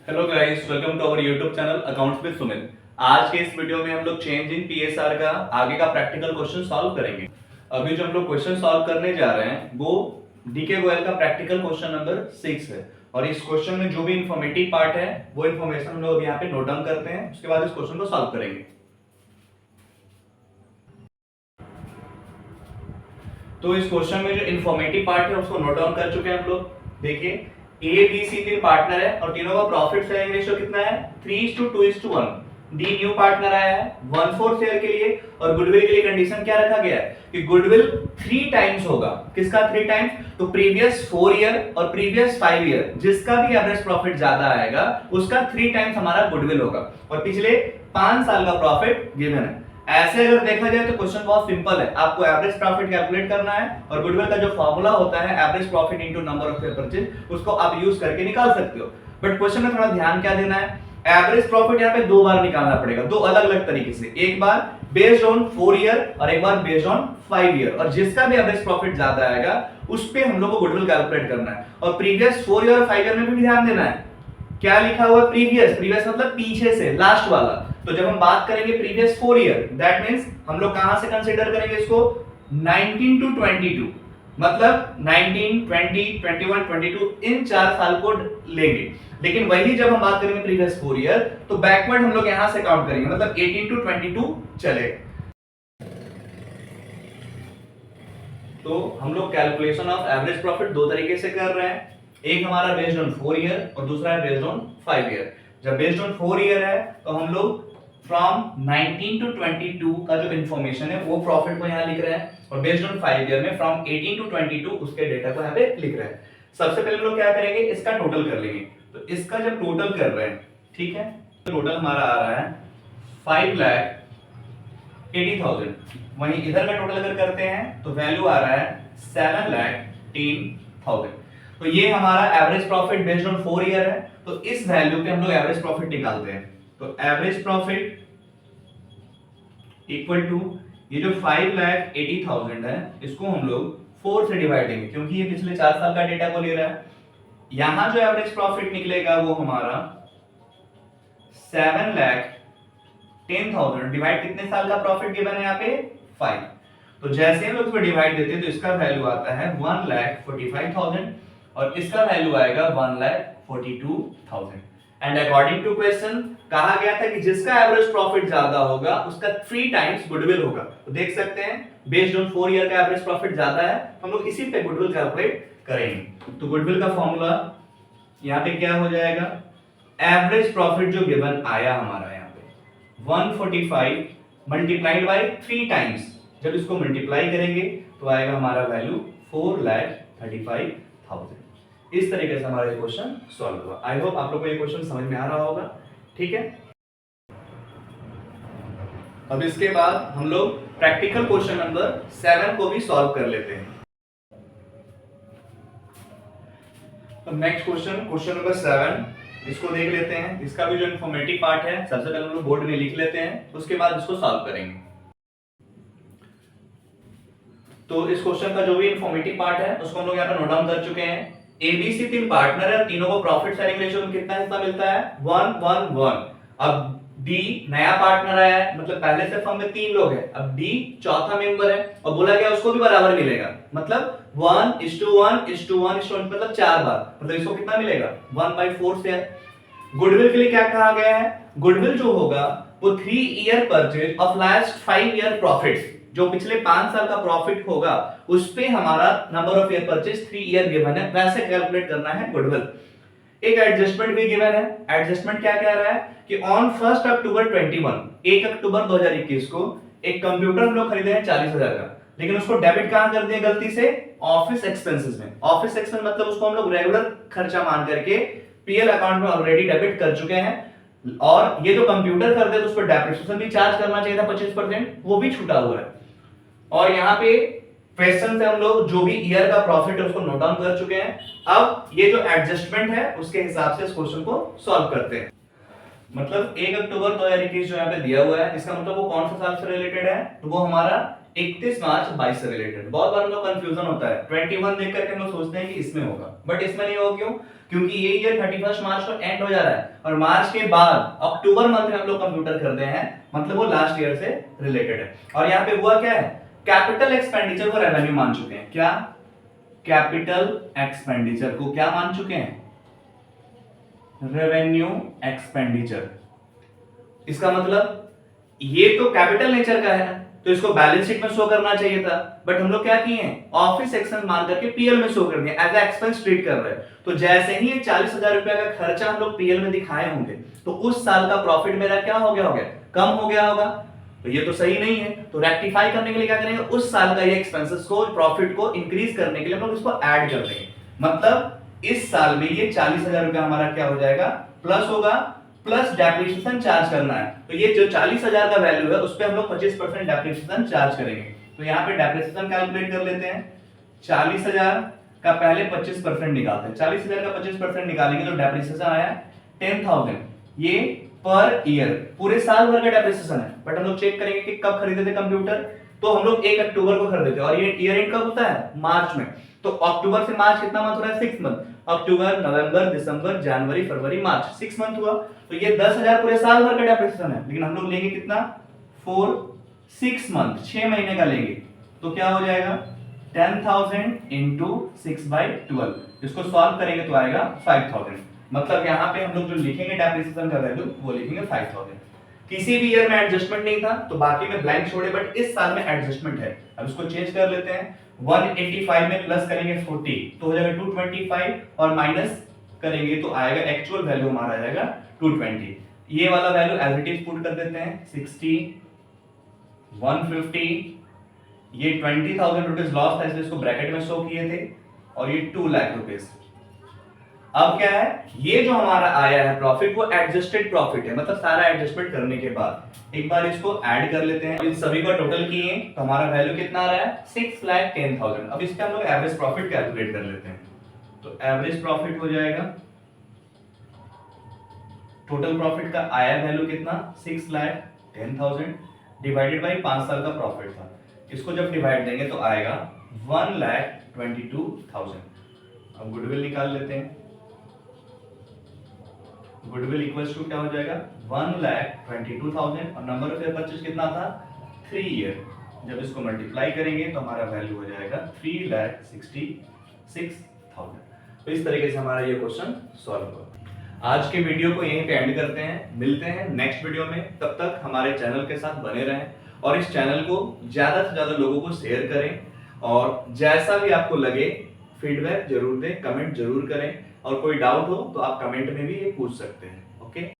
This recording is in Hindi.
Hello guys, welcome to our YouTube channel accounts with Sumit. आज के इस वीडियो में हम लोग चेंज इन पीएसआर का आगे का प्रैक्टिकल क्वेश्चन सॉल्व करेंगे। अभी जो हम लोग क्वेश्चन सॉल्व करने जा रहे हैं वो डीके गोयल का प्रैक्टिकल क्वेश्चन नंबर 6 है और इस क्वेश्चन में जो भी इंफॉर्मेटिव पार्ट है वो इन्फॉर्मेशन हम लोग यहाँ पे नोट डाउन करते हैं, उसके बाद इस क्वेश्चन को सॉल्व करेंगे। तो इस क्वेश्चन में जो इंफॉर्मेटिव पार्ट है उसको नोट डाउन कर चुके हैं हम लोग। देखिए, ए बी सी तीन पार्टनर है और तीनों का प्रॉफिट शेयरिंग रेशियो कितना है 3:2:1। डी न्यू पार्टनर आया है 1/4 शेयर के लिए और गुडविल के लिए कंडीशन क्या रखा गया है कि गुडविल 3 टाइम्स होगा। किसका 3 टाइम्स? तो प्रीवियस 4 ईयर और प्रीवियस 5 ईयर जिसका भी एवरेज प्रॉफिट ज्यादा आएगा उसका 3 टाइम्स हमारा गुडविल होगा और पिछले 5 साल का प्रॉफिट गिवन है। ऐसे अगर देखा जाए तो क्वेश्चन बहुत सिंपल है। आपको एवरेज प्रॉफिट कैलकुलेट करना है और गुडविल का जो फॉर्मूला होता है average profit into number of share purchase, उसको आप यूज करके निकाल सकते हो। बट क्वेश्चन में थोड़ा ध्यान क्या देना है, एवरेज प्रॉफिट यहाँ पे 2 बार निकालना पड़ेगा, 2 अलग अलग तरीके से। एक बार बेस्ड ऑन 4 ईयर और एक बार बेस्ड ऑन 5 ईयर, और जिसका भी एवरेज प्रॉफिट ज्यादा आएगा उस पे हम लोग को गुडविल कैलकुलेट करना है। और प्रीवियस 4 ईयर और 5 ईयर में भी ध्यान देना है। क्या लिखा हुआ है प्रीवियस? प्रीवियस मतलब पीछे से, लास्ट वाला। तो जब हम बात करेंगे प्रीवियस 4 ईयर, दैट मींस हम लोग कहां से कंसीडर करेंगे इसको 19 टू 22, मतलब 19, 20, 21, 22 इन 4 साल को लेंगे। लेकिन वही जब हम बात करेंगे प्रीवियस 4 ईयर तो बैकवर्ड हम लोग यहां से काउंट करेंगे, मतलब 18 टू 22 चलेगा। तो हम लोग कैलकुलेशन ऑफ एवरेज प्रॉफिट 2 तरीके से कर रहे हैं। एक हमारा बेस्ड ऑन 4 ईयर और दूसरा है बेस्ड ऑन 5 ईयर। जब बेस्ड ऑन 4 ईयर है तो हम लोग फ्रॉम 19 टू 22 का जो इंफॉर्मेशन है वो प्रॉफिट को यहाँ लिख रहे हैं और बेस्ड ऑन 5 ईयर में फ्रॉम 18 टू 22 उसके डेटा को यहाँ पे लिख रहे हैं। सबसे पहले हम लोग क्या करेंगे, इसका टोटल कर लेंगे। तो इसका जब टोटल कर रहे हैं, ठीक है, तो टोटल हमारा आ रहा है 5,80,000। वहीं इधर का टोटल अगर करते हैं तो वैल्यू आ रहा है 7,10,000। तो ये हमारा average profit based on 4 year है। तो इस वैल्यू पे हम लोग एवरेज प्रॉफिट निकालते हैं। तो एवरेज प्रॉफिट इक्वल टू ये जो 5,80,000 है इसको हम लोग 4 से डिवाइड देंगे क्योंकि ये पिछले 4 साल का डेटा को ले रहा है। यहां जो एवरेज प्रॉफिट निकलेगा वो हमारा 7,10,000 डिवाइड कितने साल का प्रॉफिट गिवन है यहाँ पे 5। तो जैसे हम लोग इसको डिवाइड देते हैं तो इसका वैल्यू आता है 1,45,000 और इसका वैल्यू आएगा 1,42,000। एंड अकॉर्डिंग टू क्वेश्चन कहा गया था कि जिसका एवरेज प्रॉफिट ज्यादा होगा उसका 3 टाइम्स गुडविल होगा। तो देख सकते हैं बेस्ड ऑन 4 ईयर का एवरेज प्रॉफिट ज्यादा है, हम लोग इसी पे गुडविल कैलकुलेट करेंगे। तो गुडविल का फॉर्मूला यहाँ पे क्या हो जाएगा, एवरेज प्रॉफिट जो गिवन आया हमारा यहाँ पे 145 मल्टीप्लाइड बाय 3 टाइम्स, जब इसको मल्टीप्लाई करेंगे तो आएगा हमारा वैल्यू 4,35,000। इस तरीके से हमारा ये क्वेश्चन सॉल्व हुआ। आई होप आप लोग को ये क्वेश्चन समझ में आ रहा होगा। ठीक है, अब इसके बाद हम लोग प्रैक्टिकल क्वेश्चन नंबर 7 को भी सॉल्व कर लेते हैं। तो नेक्स्ट क्वेश्चन नंबर 7, इसको देख लेते हैं। इसका भी जो इंफॉर्मेटिव पार्ट है सबसे पहले हम लोग बोर्ड में लिख लेते हैं, उसके बाद इसको सॉल्व करेंगे। तो इस क्वेश्चन का जो भी इंफॉर्मेटिव पार्ट है उसको हम लोग यहाँ पर नोट डाउन कर चुके हैं। एबीसी 3 पार्टनर है, तीनों को प्रॉफिट शेयरिंग रेशियो में कितना हिस्सा मिलता है 1-1-1। अब डी नया पार्टनर आया है, मतलब पहले से फर्म में 3 लोग हैं, अब डी चौथा मेंबर है और बोला गया उसको भी बराबर मिलेगा, मतलब 1:1:1:1 मतलब 4 बार, मतलब इसको कितना मिलेगा 1/4 से। गुडविल के लिए क्या कहा गया है, गुडविल जो होगा वो 3 year purchase of last 5 year profits, जो पिछले 5 साल का प्रॉफिट होगा उस पे हमारा number of year purchase 3 year given है, वैसे कैलकुलेट करना है गुडविल। एक एडजस्टमेंट भी गिवन है। एडजस्टमेंट क्या कह रहा है कि ऑन 1 अक्टूबर 21, 1 अक्टूबर 2021 को एक कंप्यूटर हम लोग खरीदे हैं 40,000 का, लेकिन उसको डेबिट कहां कर दिया गलती से ऑफिस एक्सपेंसेस में। ऑफिस एक्सपेंस मतलब उसको हम लोग रेगुलर खर्चा मान करके पीएल अकाउंट में ऑलरेडी डेबिट कर चुके हैं, और ये जो कंप्यूटर खरीदे तो उस पर डेप्रिसिएशन भी चार्ज करना चाहिए था 25%, वो भी छूटा हुआ है। और यहाँ पे क्वेश्चन से हम लोग जो भी ईयर का प्रॉफिट है उसको नोट डाउन कर चुके हैं। अब ये जो एडजस्टमेंट है उसके हिसाब से इस क्वेश्चन को सॉल्व करते हैं। मतलब 1 अक्टूबर 2021 जो यहाँ पे दिया हुआ है, इसका मतलब वो कौन सा साल से रिलेटेड है, तो वो हमारा 31 मार्च 22 से रिलेटेड। बहुत बार हम लोग कंफ्यूजन होता है, 21 देख करके हम लोग सोचते हैं कि इसमें होगा, बट इसमें नहीं होगा। क्यों? क्योंकि ये ईयर 31 मार्च को एंड हो जा रहा है और मार्च के बाद अक्टूबर मंथ में हम लोग कंप्यूटर कर रहे हैं, मतलब वो लास्ट ईयर से रिलेटेड है। और यहाँ पे हुआ क्या है, कैपिटल एक्सपेंडिचर को रेवेन्यू मान चुके हैं। क्या? कैपिटल एक्सपेंडिचर को क्या मान चुके हैं? Revenue expenditure. इसका मतलब ये तो कैपिटल नेचर का है, तो इसको बैलेंस शीट में शो करना चाहिए था, बट हम लोग क्या किए हैं, ऑफिस एक्सपेंस मान करके पीएल में शो कर दिया, एज ए एक्सपेंस ट्रीट कर रहे हैं। तो जैसे ही ये 40,000 रुपए का खर्चा हम लोग पीएल में दिखाए होंगे, तो उस साल का प्रॉफिट मेरा क्या हो गया होगा, कम हो गया होगा। तो ये तो सही नहीं है, तो रेक्टिफाई करने के लिए क्या करेंगे, उस साल का ये एक्सपेंसेस को, प्रॉफिट को इंक्रीज करने के लिए हम लोग इसको ऐड कर देंगे। मतलब इस साल में ये 40,000 रुपए हमारा क्या हो जाएगा, प्लस होगा, प्लस डेप्रिसिएशन चार्ज करना है। तो ये जो 40,000 का वैल्यू है उस पे हम लोग 25% डेप्रिसिएशन चार्ज करेंगे। तो यहाँ पे डेप्रिसिएशन कैलकुलेट कर लेते हैं। 40,000 का पहले 25% निकालते हैं। 40,000 का 25% निकालेंगे तो डेप्रिसिएशन आया 10,000। ये पर ईयर, पूरे साल भर का डेप्रिसिएशन है, बट हम लोग चेक करेंगे कि कब खरीदे थे कंप्यूटर, तो हम लोग 1 अक्टूबर को खरीदे थे और ये ईयर एंड कब होता है, मार्च में। तो अक्टूबर से मार्च कितना मंथ हो रहा है, 6 मंथ। अक्टूबर, नवंबर, दिसंबर, जनवरी, फरवरी, मार्च, 6 मंथ हुआ। तो ये 10,000 पूरे साल भर का डेप्रिसिएशन है, लेकिन हम लोग लेंगे कितना, 6 मंथ, 6 महीने का लेंगे। तो क्या हो जाएगा, 10,000 इंटू 6/12। इसको सॉल्व करेंगे तो आएगा 5,000। मतलब यहाँ पे हम लोग जो लिखेंगे डेप्रिसिएशन का वैल्यू, वो लिखेंगे 5,000। किसी भी ईयर में एडजस्टमेंट नहीं था तो बाकी में ब्लैंक छोड़े, बट इस साल में एडजस्टमेंट है। अब इसको चेंज कर लेते हैं। 185 में प्लस करेंगे 40 तो हो जाएगा 225, और माइनस करेंगे तो आएगा एक्चुअल वैल्यू हमारा आ जाएगा 220। ये वाला value as it is put कर देते हैं। 60, 150, ये 20,000 रुपीज लॉस था इसलिए इसको ब्रैकेट में शो किए थे, और ये 2 लाख रुपीज। अब क्या है, ये जो हमारा आया है प्रॉफिट, वो एडजस्टेड प्रॉफिट है, मतलब सारा एडजस्टमेंट करने के बाद। एक बार इसको ऐड कर लेते हैं, इन सभी को टोटल किए तो हमारा वैल्यू कितना आ रहा है, 6,10,000। अब इसका हम लोग एवरेज प्रॉफिट कैलकुलेट कर लेते हैं। तो एवरेज प्रॉफिट हो जाएगा, टोटल प्रॉफिट का आया वैल्यू कितना, 6,10,000 डिवाइडेड बाई 5 साल का प्रॉफिट था। इसको जब डिवाइड देंगे तो आएगा 1,22,000। अब गुडविल निकाल लेते हैं। गुडविल इक्वल्स टू क्या हो जाएगा, 1,22,000, और नंबर ऑफ ईयर परचेज कितना था, 3 ईयर। जब इसको मल्टीप्लाई करेंगे तो हमारा वैल्यू हो जाएगा 3,66,000। तो इस तरीके से हमारा ये क्वेश्चन सॉल्व हुआ। आज के वीडियो को यहीं पे एंड करते हैं, मिलते हैं नेक्स्ट वीडियो में। तब तक हमारे चैनल के साथ बने रहें और इस चैनल को ज्यादा से ज्यादा लोगों को शेयर करें, और जैसा भी आपको लगे फीडबैक जरूर दें, कमेंट जरूर करें, और कोई डाउट हो तो आप कमेंट में भी ये पूछ सकते हैं। ओके।